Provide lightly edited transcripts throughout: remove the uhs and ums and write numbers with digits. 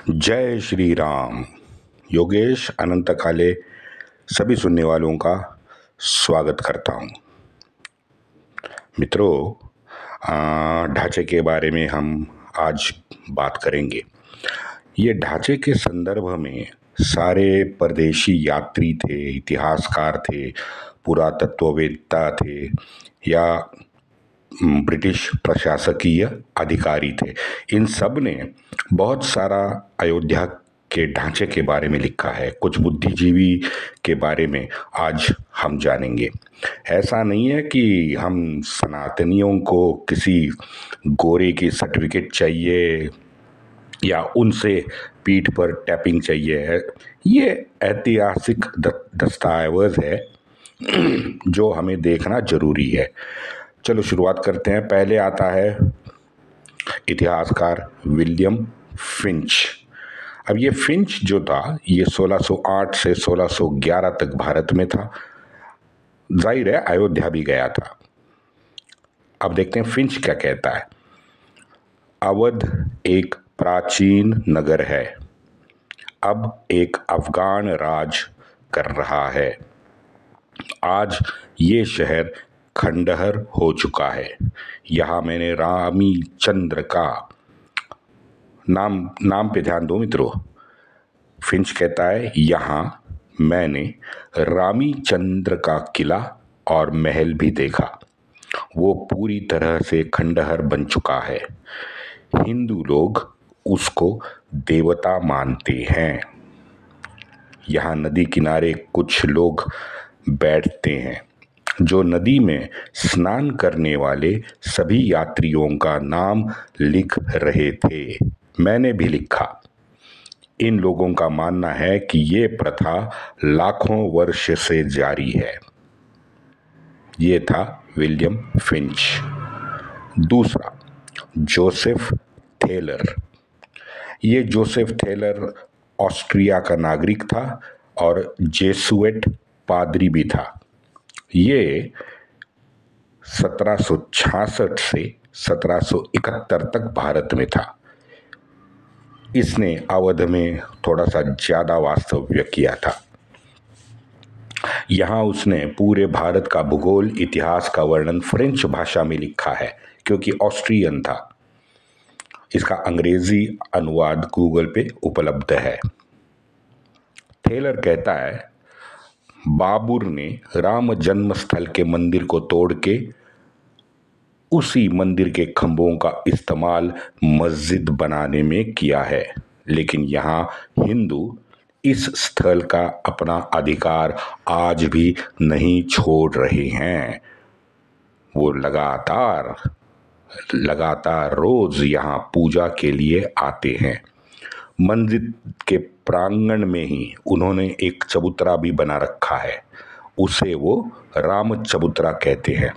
जय श्री राम। योगेश अनंत काले सभी सुनने वालों का स्वागत करता हूँ। मित्रों, ढांचे के बारे में हम आज बात करेंगे। ये ढांचे के संदर्भ में सारे परदेशी यात्री थे, इतिहासकार थे, पुरातत्ववेत्ता थे या ब्रिटिश प्रशासकीय अधिकारी थे। इन सब ने बहुत सारा अयोध्या के ढांचे के बारे में लिखा है। कुछ बुद्धिजीवी के बारे में आज हम जानेंगे। ऐसा नहीं है कि हम सनातनियों को किसी गोरे की सर्टिफिकेट चाहिए या उनसे पीठ पर टैपिंग चाहिए है। ये ऐतिहासिक दस्तावेज है जो हमें देखना जरूरी है। चलो शुरुआत करते हैं। पहले आता है इतिहासकार विलियम फिंच। अब ये फिंच जो था ये 1608 से 1611 तक भारत में था। जाहिर है अयोध्या भी गया था। अब देखते हैं फिंच क्या कहता है। अवध एक प्राचीन नगर है, अब एक अफगान राज कर रहा है। आज ये शहर खंडहर हो चुका है। यहाँ मैंने रामी चंद्र का नाम पे ध्यान दो मित्रों। फिंच कहता है यहाँ मैंने रामी चंद्र का किला और महल भी देखा। वो पूरी तरह से खंडहर बन चुका है। हिंदू लोग उसको देवता मानते हैं। यहाँ नदी किनारे कुछ लोग बैठते हैं जो नदी में स्नान करने वाले सभी यात्रियों का नाम लिख रहे थे। मैंने भी लिखा। इन लोगों का मानना है कि ये प्रथा लाखों वर्ष से जारी है। ये था विलियम फिंच। दूसरा, जोसेफ थेलर। ये जोसेफ थेलर ऑस्ट्रिया का नागरिक था और जेसुएट पादरी भी था। ये 1766 से 1771 तक भारत में था। इसने अवध में थोड़ा सा ज्यादा वास्तव्य किया था। यहाँ उसने पूरे भारत का भूगोल इतिहास का वर्णन फ्रेंच भाषा में लिखा है क्योंकि ऑस्ट्रियन था। इसका अंग्रेजी अनुवाद गूगल पे उपलब्ध है। थेलर कहता है बाबर ने राम जन्म स्थल के मंदिर को तोड़ के उसी मंदिर के खंभों का इस्तेमाल मस्जिद बनाने में किया है, लेकिन यहाँ हिंदू इस स्थल का अपना अधिकार आज भी नहीं छोड़ रहे हैं। वो लगातार रोज यहाँ पूजा के लिए आते हैं। मंदिर के प्रांगण में ही उन्होंने एक चबूतरा भी बना रखा है। उसे वो राम चबूतरा कहते हैं।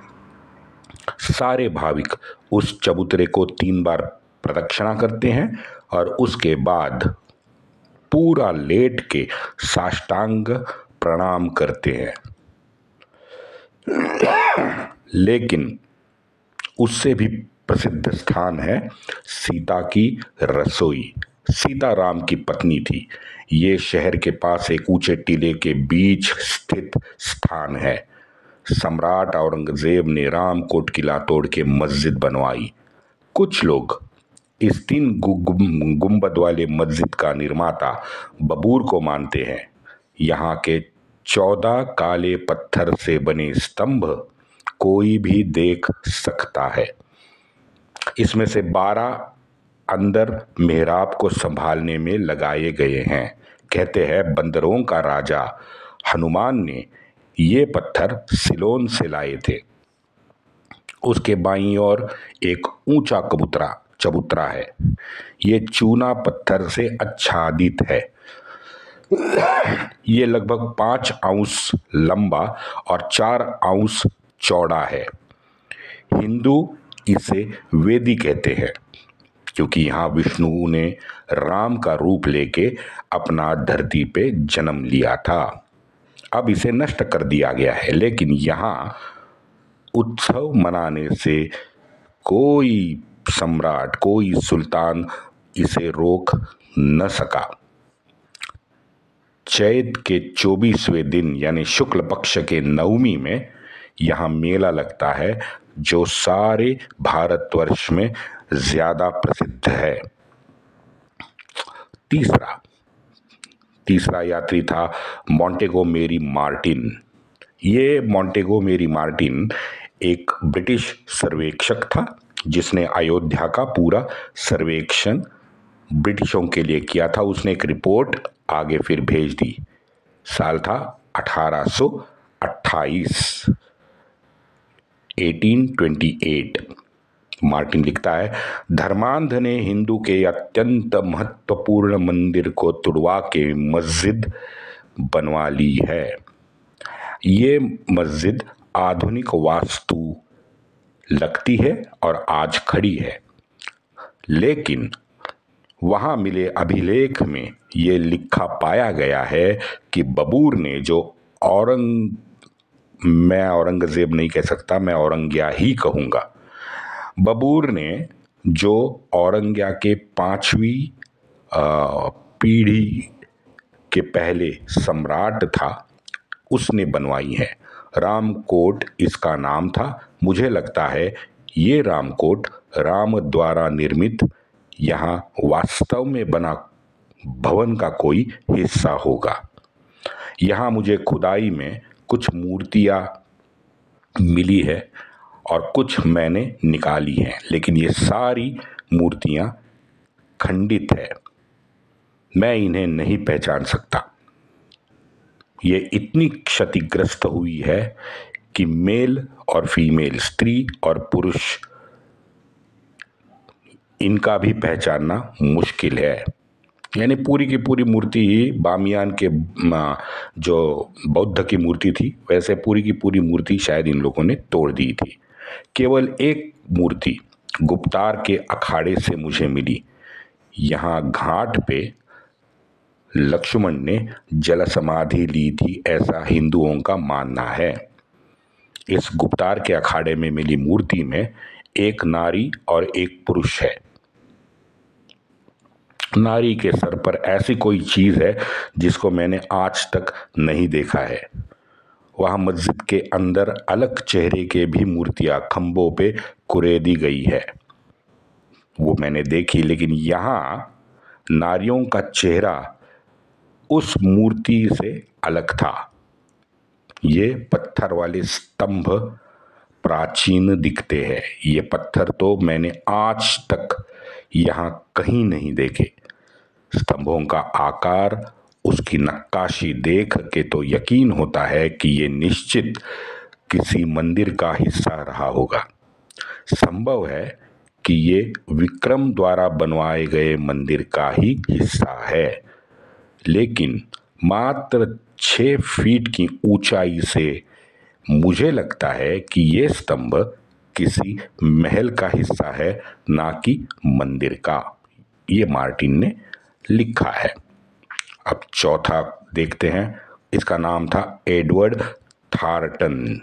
सारे भाविक उस चबूतरे को 3 बार प्रदक्षिणा करते हैं और उसके बाद पूरा लेट के साष्टांग प्रणाम करते हैं। लेकिन उससे भी प्रसिद्ध स्थान है सीता की रसोई। सीता राम की पत्नी थी। ये शहर के पास एक ऊंचे टीले के बीच स्थित स्थान है। सम्राट औरंगजेब ने रामकोट किला तोड़ के मस्जिद बनवाई। कुछ लोग इस 3 गुंबद वाले मस्जिद का निर्माता बबूर को मानते हैं। यहाँ के 14 काले पत्थर से बने स्तंभ कोई भी देख सकता है। इसमें से 12 अंदर मेहराब को संभालने में लगाए गए हैं। कहते हैं बंदरों का राजा हनुमान ने ये पत्थर सिलोन से लाए थे। उसके बाईं ओर एक ऊंचा चबूतरा है। ये चूना पत्थर से आच्छादित है। ये लगभग 5 औंस लंबा और 4 औंस चौड़ा है। हिंदू इसे वेदी कहते हैं क्योंकि यहाँ विष्णु ने राम का रूप लेके अपना धरती पे जन्म लिया था। अब इसे नष्ट कर दिया गया है, लेकिन यहाँ उत्सव मनाने से कोई सम्राट, कोई सुल्तान इसे रोक न सका। चैत के 24वें दिन यानी शुक्ल पक्ष के नवमी में यहाँ मेला लगता है जो सारे भारतवर्ष में ज्यादा प्रसिद्ध है। तीसरा यात्री था मोंटेगोमेरी मार्टिन। ये मोंटेगोमेरी मार्टिन एक ब्रिटिश सर्वेक्षक था जिसने अयोध्या का पूरा सर्वेक्षण ब्रिटिशों के लिए किया था। उसने एक रिपोर्ट आगे फिर भेज दी। साल था 1828, 1828। मार्टिन लिखता है, धर्मांध ने हिंदू के अत्यंत महत्वपूर्ण मंदिर को तुड़वा के मस्जिद बनवा ली है। ये मस्जिद आधुनिक वास्तु लगती है और आज खड़ी है, लेकिन वहां मिले अभिलेख में ये लिखा पाया गया है कि बबूर ने जो मैं औरंगजेब नहीं कह सकता, मैं औरंगिया ही कहूंगा। बबूर ने जो औरंगिया के 5वीं पीढ़ी के पहले सम्राट था उसने बनवाई है। रामकोट इसका नाम था। मुझे लगता है ये रामकोट राम द्वारा निर्मित यहाँ वास्तव में बना भवन का कोई हिस्सा होगा। यहाँ मुझे खुदाई में कुछ मूर्तियाँ मिली है और कुछ मैंने निकाली हैं, लेकिन ये सारी मूर्तियाँ खंडित है। मैं इन्हें नहीं पहचान सकता। ये इतनी क्षतिग्रस्त हुई है कि मेल और फीमेल, स्त्री और पुरुष, इनका भी पहचानना मुश्किल है। यानी पूरी की पूरी मूर्ति ही बामियान के जो बौद्ध की मूर्ति थी वैसे पूरी की पूरी मूर्ति शायद इन लोगों ने तोड़ दी थी। केवल एक मूर्ति गुप्तार के अखाड़े से मुझे मिली। यहाँ घाट पे लक्ष्मण ने जल समाधि ली थी, ऐसा हिंदुओं का मानना है। इस गुप्तार के अखाड़े में मिली मूर्ति में एक नारी और एक पुरुष है। नारी के सर पर ऐसी कोई चीज है जिसको मैंने आज तक नहीं देखा है। वहां मस्जिद के अंदर अलग चेहरे के भी मूर्तियां खंभों पे कुरेदी गई है, वो मैंने देखी, लेकिन यहां नारियों का चेहरा उस मूर्ति से अलग था। ये पत्थर वाले स्तंभ प्राचीन दिखते हैं। ये पत्थर तो मैंने आज तक यहाँ कहीं नहीं देखे। स्तंभों का आकार, उसकी नक्काशी देख के तो यकीन होता है कि ये निश्चित किसी मंदिर का हिस्सा रहा होगा। संभव है कि ये विक्रम द्वारा बनवाए गए मंदिर का ही हिस्सा है, लेकिन मात्र 6 फीट की ऊंचाई से मुझे लगता है कि ये स्तंभ किसी महल का हिस्सा है, ना कि मंदिर का। ये मार्टिन ने लिखा है। अब चौथा देखते हैं। इसका नाम था एडवर्ड थार्टन।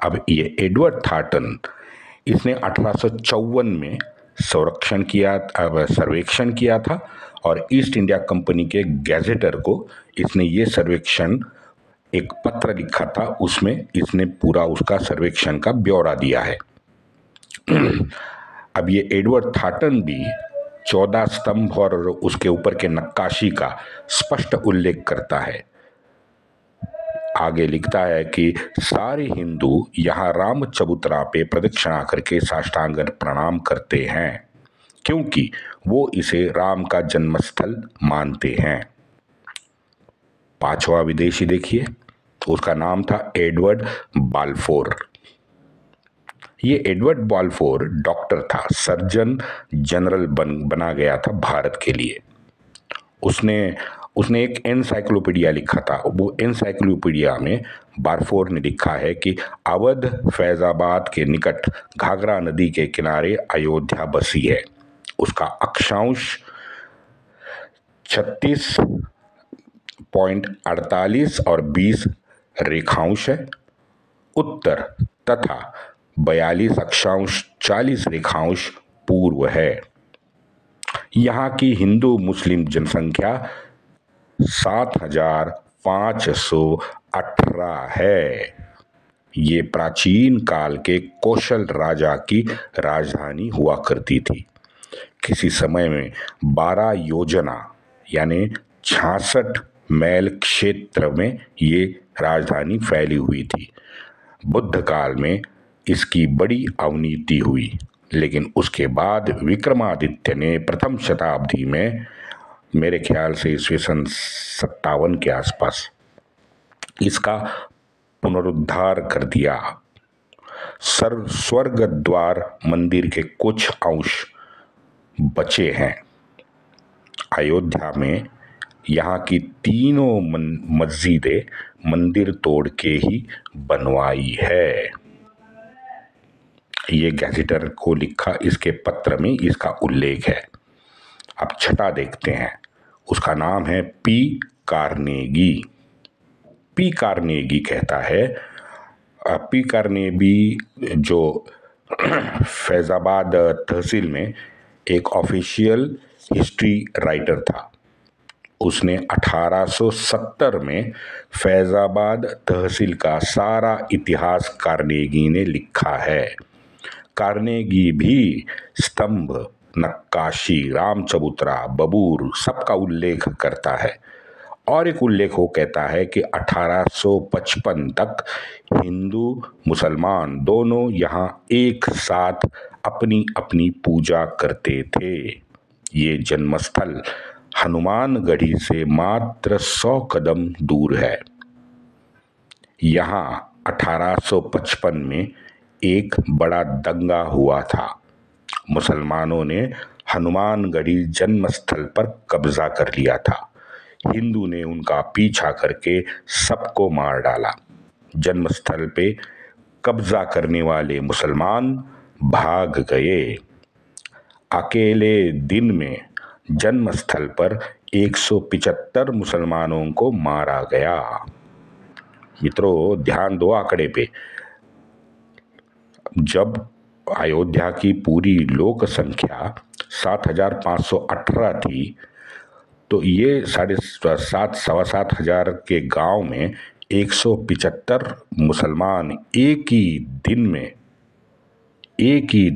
अब ये एडवर्ड थार्टन, इसने 1854 में सर्वेक्षण किया था और ईस्ट इंडिया कंपनी के गैजेटर को इसने ये सर्वेक्षण, एक पत्र लिखा था, उसमें इसने पूरा उसका सर्वेक्षण का ब्यौरा दिया है। अब ये एडवर्ड थार्टन भी 14 स्तंभ और उसके ऊपर के नक्काशी का स्पष्ट उल्लेख करता है। आगे लिखता है कि सारे हिंदू यहाँ राम चबूतरा पे प्रदक्षिणा करके साष्टांग प्रणाम करते हैं, क्योंकि वो इसे राम का जन्मस्थल मानते हैं। 5वां विदेशी देखिए, उसका नाम था एडवर्ड बाल्फोर। ये एडवर्ड बाल्फोर डॉक्टर था, सर्जन जनरल बना गया था भारत के लिए। उसने एक एनसाइक्लोपीडिया लिखा था। वो एनसाइक्लोपीडिया में बाल्फोर ने लिखा है कि अवध फैजाबाद के निकट घाघरा नदी के किनारे अयोध्या बसी है। उसका अक्षांश 36.48 और 20 रेखांश है। उत्तर तथा 42 अक्षांश 40 रेखांश पूर्व है। यहाँ की हिंदू मुस्लिम जनसंख्या 7,518 है। ये प्राचीन काल के कौशल राजा की राजधानी हुआ करती थी। किसी समय में 12 योजना यानी 66 मैल क्षेत्र में ये राजधानी फैली हुई थी। बुद्ध काल में इसकी बड़ी अवनति हुई, लेकिन उसके बाद विक्रमादित्य ने प्रथम शताब्दी में, मेरे ख्याल से ईस्वी सन 57 के आसपास, इसका पुनरुद्धार कर दिया। स्वर्ग द्वार मंदिर के कुछ अंश बचे हैं। अयोध्या में यहाँ की तीनों मस्जिदें मंदिर तोड़ के ही बनवाई है। ये गैजेटर को लिखा इसके पत्र में इसका उल्लेख है। अब छठा देखते हैं, उसका नाम है पी कार्नेगी। पी कार्नेगी कहता है, पी कार्नेगी जो फैजाबाद तहसील में एक ऑफिशियल हिस्ट्री राइटर था, उसने 1870 में फैजाबाद तहसील का सारा इतिहास कार्नेगी ने लिखा है। कार्नेगी भी स्तंभ, नक्काशी, रामचबूतरा, बबूर सबका उल्लेख करता है। और एक उल्लेख वो कहता है कि 1855 तक हिंदू मुसलमान दोनों यहाँ एक साथ अपनी अपनी पूजा करते थे। ये जन्मस्थल हनुमानगढ़ी से मात्र 100 कदम दूर है। यहाँ 1855 में एक बड़ा दंगा हुआ था। मुसलमानों ने हनुमानगढ़ी जन्मस्थल पर कब्जा कर लिया था। हिंदू ने उनका पीछा करके सबको मार डाला। जन्मस्थल पे कब्जा करने वाले मुसलमान भाग गए। अकेले दिन में जन्मस्थल पर 175 मुसलमानों को मारा गया। मित्रों, ध्यान दो आंकड़े पे। जब अयोध्या की पूरी लोक संख्या 7,518 थी, तो ये 7,500 सवा 7,000 के गांव में 175 मुसलमान एक ही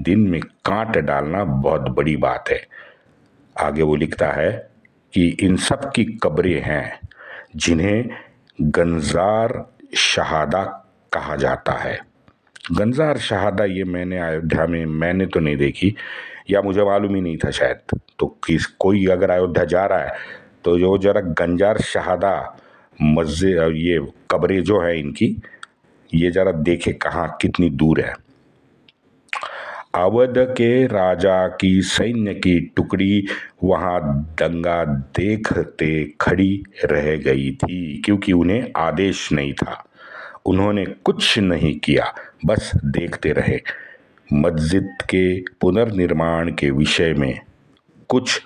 दिन में काट डालना बहुत बड़ी बात है। आगे वो लिखता है कि इन सब की कब्रें हैं जिन्हें गंजार शहादा कहा जाता है। गंजार शहादा ये मैंने अयोध्या में मैंने तो नहीं देखी, या मुझे मालूम ही नहीं था शायद। तो कोई अगर अयोध्या जा रहा है तो जो जरा गंजार शहादा मस्जिद, ये कब्रें जो है इनकी, ये जरा देखे कहाँ कितनी दूर है। अवध के राजा की सैन्य की टुकड़ी वहां दंगा देखते खड़ी रह गई थी, क्योंकि उन्हें आदेश नहीं था। उन्होंने कुछ नहीं किया, बस देखते रहे। मस्जिद के पुनर्निर्माण के विषय में कुछ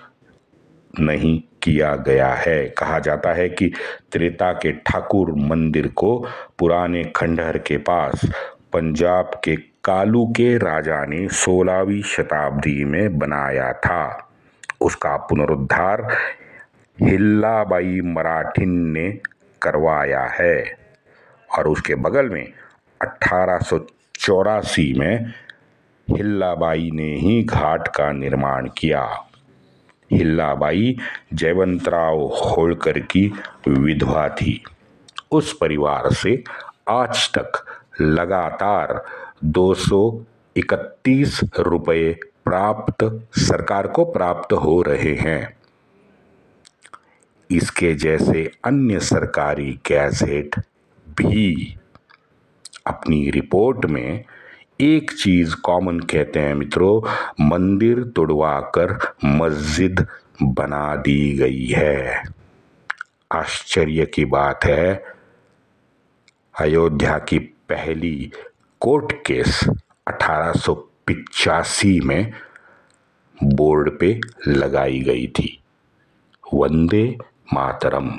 नहीं किया गया है। कहा जाता है कि त्रेता के ठाकुर मंदिर को पुराने खंडहर के पास पंजाब के कालू के राजा ने 16वीं शताब्दी में बनाया था। उसका पुनरुद्धार हिल्लाबाई मराठिन ने करवाया है। और उसके बगल में 1884 में हिल्लाबाई ने ही घाट का निर्माण किया। हिल्लाबाई जयवंतराव होळकर की विधवा थी। उस परिवार से आज तक लगातार 231 रुपए सरकार को प्राप्त हो रहे हैं। इसके जैसे अन्य सरकारी गैजेट भी अपनी रिपोर्ट में एक चीज कॉमन कहते हैं मित्रों, मंदिर तुड़वाकर मस्जिद बना दी गई है। आश्चर्य की बात है, अयोध्या की पहली कोर्ट केस 1885 में बोर्ड पे लगाई गई थी। वंदे मातरम।